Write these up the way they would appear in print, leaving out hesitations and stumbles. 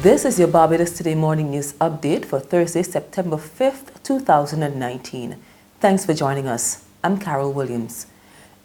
This is your Barbados Today Morning News Update for Thursday, September 5th, 2019. Thanks for joining us. I'm Carol Williams.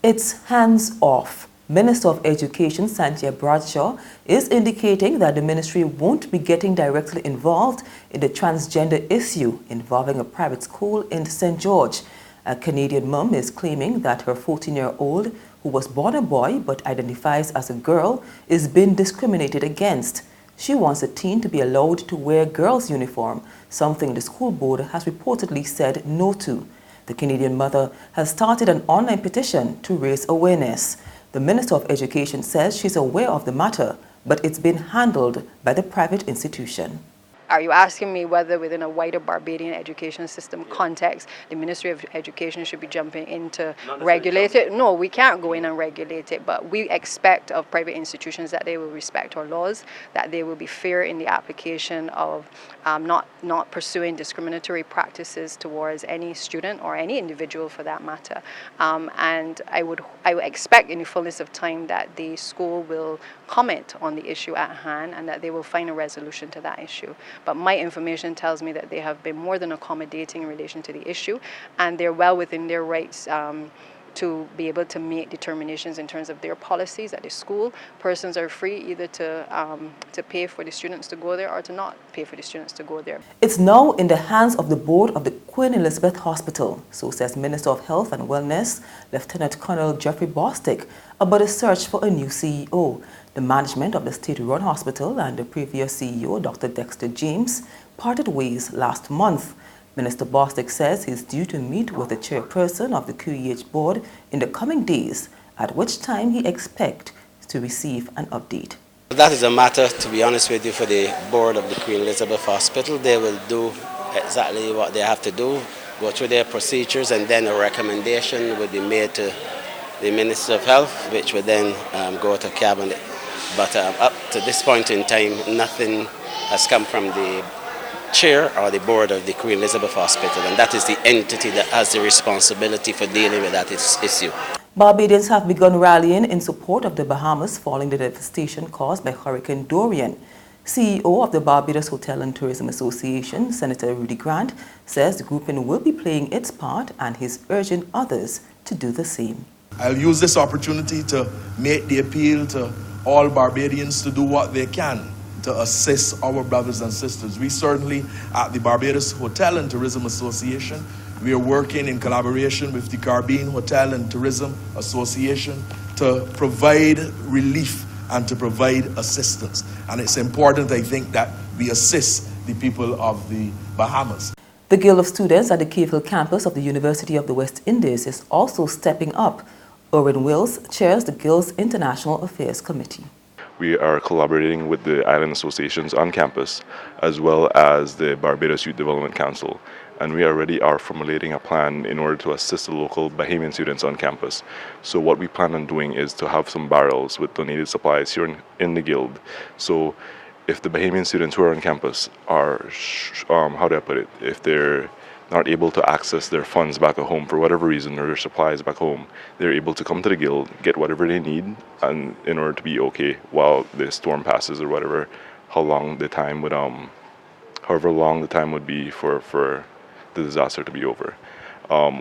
It's hands off. Minister of Education Santia Bradshaw is indicating that the ministry won't be getting directly involved in the transgender issue involving a private school in St. George. A Canadian mum is claiming that her 14-year-old, who was born a boy but identifies as a girl, is being discriminated against. She wants a teen to be allowed to wear girls' uniform, something the school board has reportedly said no to. The Canadian mother has started an online petition to raise awareness. The Minister of Education says she's aware of the matter, but it's been handled by the private institution. Are you asking me whether within a wider Barbadian education system context, the Ministry of Education should be jumping in to regulate it? No, we can't go in and regulate it, but we expect of private institutions that they will respect our laws, that they will be fair in the application of not pursuing discriminatory practices towards any student or any individual for that matter. And I would expect in the fullness of time that the school will comment on the issue at hand and that they will find a resolution to that issue. But my information tells me that they have been more than accommodating in relation to the issue, and they're well within their rights to be able to make determinations in terms of their policies at the school. Persons are free either to pay for the students to go there or to not pay for the students to go there. It's now in the hands of the board of the Queen Elizabeth Hospital, so says Minister of Health and Wellness, Lieutenant Colonel Jeffrey Bostic, about a search for a new CEO. The management of the state-run hospital and the previous CEO, Dr. Dexter James, parted ways last month. Minister Bostic says he's due to meet with the chairperson of the QEH board in the coming days, at which time he expects to receive an update. That is a matter, to be honest with you, for the board of the Queen Elizabeth Hospital. They will do exactly what they have to do, go through their procedures, and then a recommendation will be made to the Minister of Health, which will then go to Cabinet. But up to this point in time, nothing has come from the chair or the board of the Queen Elizabeth Hospital, and that is the entity that has the responsibility for dealing with that issue. Barbadians have begun rallying in support of the Bahamas following the devastation caused by Hurricane Dorian. CEO of the Barbados Hotel and Tourism Association, Senator Rudy Grant, says the grouping will be playing its part and he's urging others to do the same. I'll use this opportunity to make the appeal to all Barbadians to do what they can to assist our brothers and sisters. We certainly, at the Barbados Hotel and Tourism Association, we are working in collaboration with the Caribbean Hotel and Tourism Association to provide relief and to provide assistance. And it's important, I think, that we assist the people of the Bahamas. The Guild of Students at the Cave Hill campus of the University of the West Indies is also stepping up. Owen Wills chairs the Guild's International Affairs Committee. We are collaborating with the island associations on campus as well as the Barbados Youth Development Council, and we already are formulating a plan in order to assist the local Bahamian students on campus. So what we plan on doing is to have some barrels with donated supplies here in the Guild. So if the Bahamian students who are on campus are, how do I put it, if they're not able to access their funds back at home for whatever reason, or their supplies back home, they're able to come to the Guild, get whatever they need, and in order to be okay while the storm passes or whatever, however long the time would be for the disaster to be over.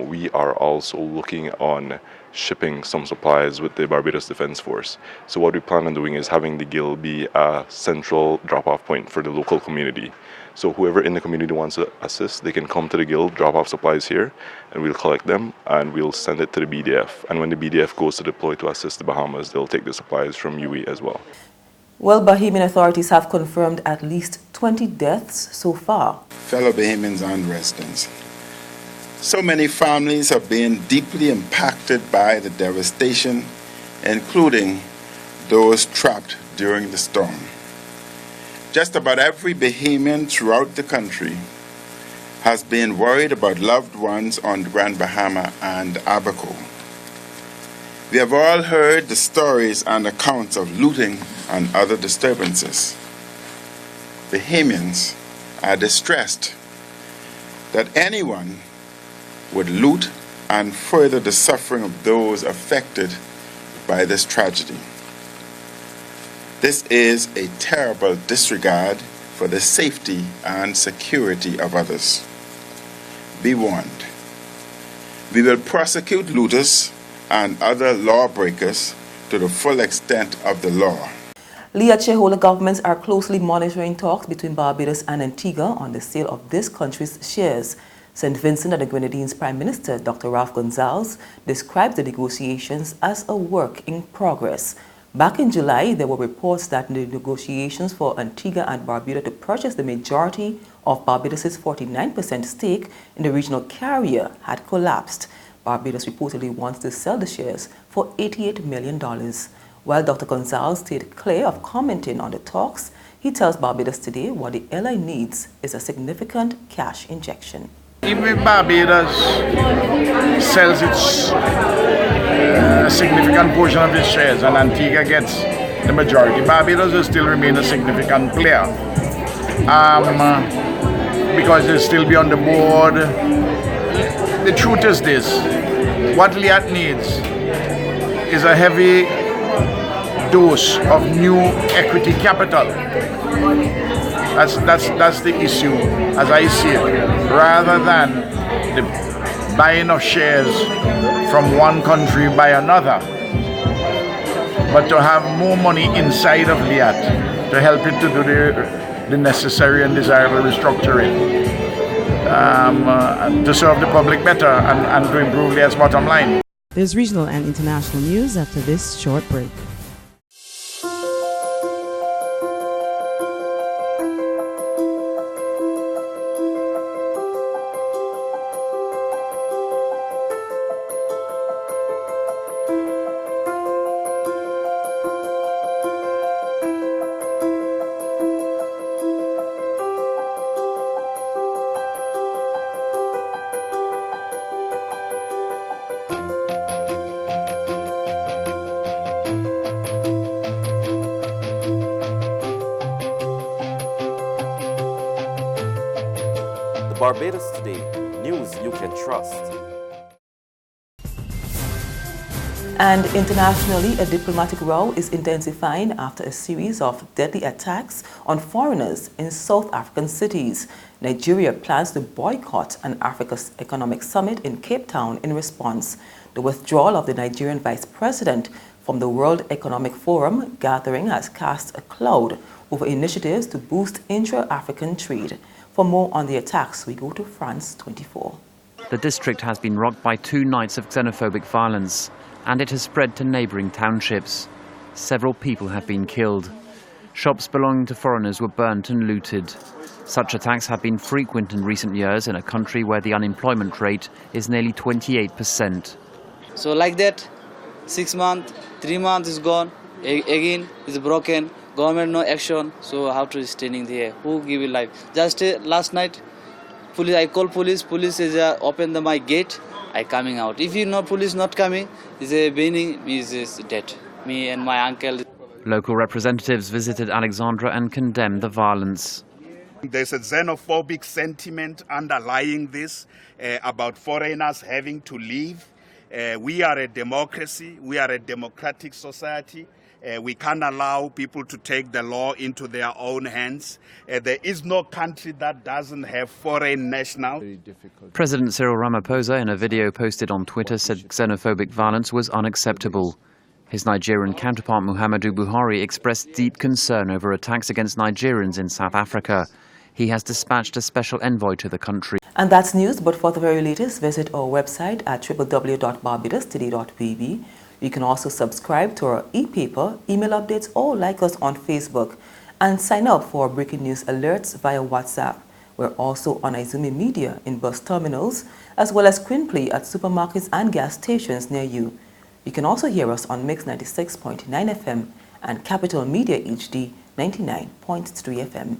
We are also looking on shipping some supplies with the Barbados Defense Force. So what we plan on doing is having the Guild be a central drop-off point for the local community. So whoever in the community wants to assist, they can come to the Guild, drop off supplies here, and we'll collect them and we'll send it to the BDF. And when the BDF goes to deploy to assist the Bahamas, they'll take the supplies from UE as well. Well, Bahamian authorities have confirmed at least 20 deaths so far. Fellow Bahamians and residents, so many families have been deeply impacted by the devastation, including those trapped during the storm. Just about every Bahamian throughout the country has been worried about loved ones on the Grand Bahama and Abaco. We have all heard the stories and accounts of looting and other disturbances. Bahamians are distressed that anyone would loot and further the suffering of those affected by this tragedy. This is a terrible disregard for the safety and security of others. Be warned. We will prosecute looters and other lawbreakers to the full extent of the law. LIAT shareholder governments are closely monitoring talks between Barbados and Antigua on the sale of this country's shares. St. Vincent and the Grenadines Prime Minister, Dr. Ralph Gonsalves, described the negotiations as a work in progress. Back in July, there were reports that the negotiations for Antigua and Barbuda to purchase the majority of Barbados' 49% stake in the regional carrier had collapsed. Barbados reportedly wants to sell the shares for $88 million. While Dr. Gonsalves stayed clear of commenting on the talks, he tells Barbados Today what the airline needs is a significant cash injection. Even if Barbados sells its significant portion of its shares and Antigua gets the majority, Barbados will still remain a significant player because they'll still be on the board. The truth is this: what LIAT needs is a heavy dose of new equity capital. That's the issue as I see it, rather than the buying of shares from one country by another, but to have more money inside of LIAT to help it to do the necessary and desirable restructuring to serve the public better and to improve LIAT's bottom line. There's regional and international news after this short break. Barbados Today, news you can trust. And internationally, a diplomatic row is intensifying after a series of deadly attacks on foreigners in South African cities. Nigeria plans to boycott an Africa's Economic Summit in Cape Town in response. The withdrawal of the Nigerian vice president from the World Economic Forum gathering has cast a cloud over initiatives to boost intra-African trade. For more on the attacks, we go to France 24. The district has been rocked by 2 nights of xenophobic violence, and it has spread to neighbouring townships. Several people have been killed. Shops belonging to foreigners were burnt and looted. Such attacks have been frequent in recent years in a country where the unemployment rate is nearly 28%. So like that, 6 months, 3 months is gone, again is broken. Government no action, so how to staying there? Who give you life? Just last night, police. I call police. Police is open my gate. I coming out. If you know police not coming, is a beginning is dead. Me and my uncle. Local representatives visited Alexandra and condemned the violence. There's a xenophobic sentiment underlying this about foreigners having to leave. We are a democracy. We are a democratic society. We can't allow people to take the law into their own hands. There is no country that doesn't have foreign nationals. President Cyril Ramaphosa, in a video posted on Twitter, said xenophobic violence was unacceptable. His Nigerian counterpart Muhammadu Buhari expressed deep concern over attacks against Nigerians in South Africa. He has dispatched a special envoy to the country. And that's news, but for the very latest, visit our website at www.barbadostoday.vb. You can also subscribe to our e-paper, email updates, or like us on Facebook. And sign up for breaking news alerts via WhatsApp. We're also on Izumi Media in bus terminals, as well as Quinplay at supermarkets and gas stations near you. You can also hear us on Mix 96.9 FM and Capital Media HD 99.3 FM.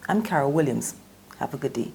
I'm Carol Williams. Have a good day.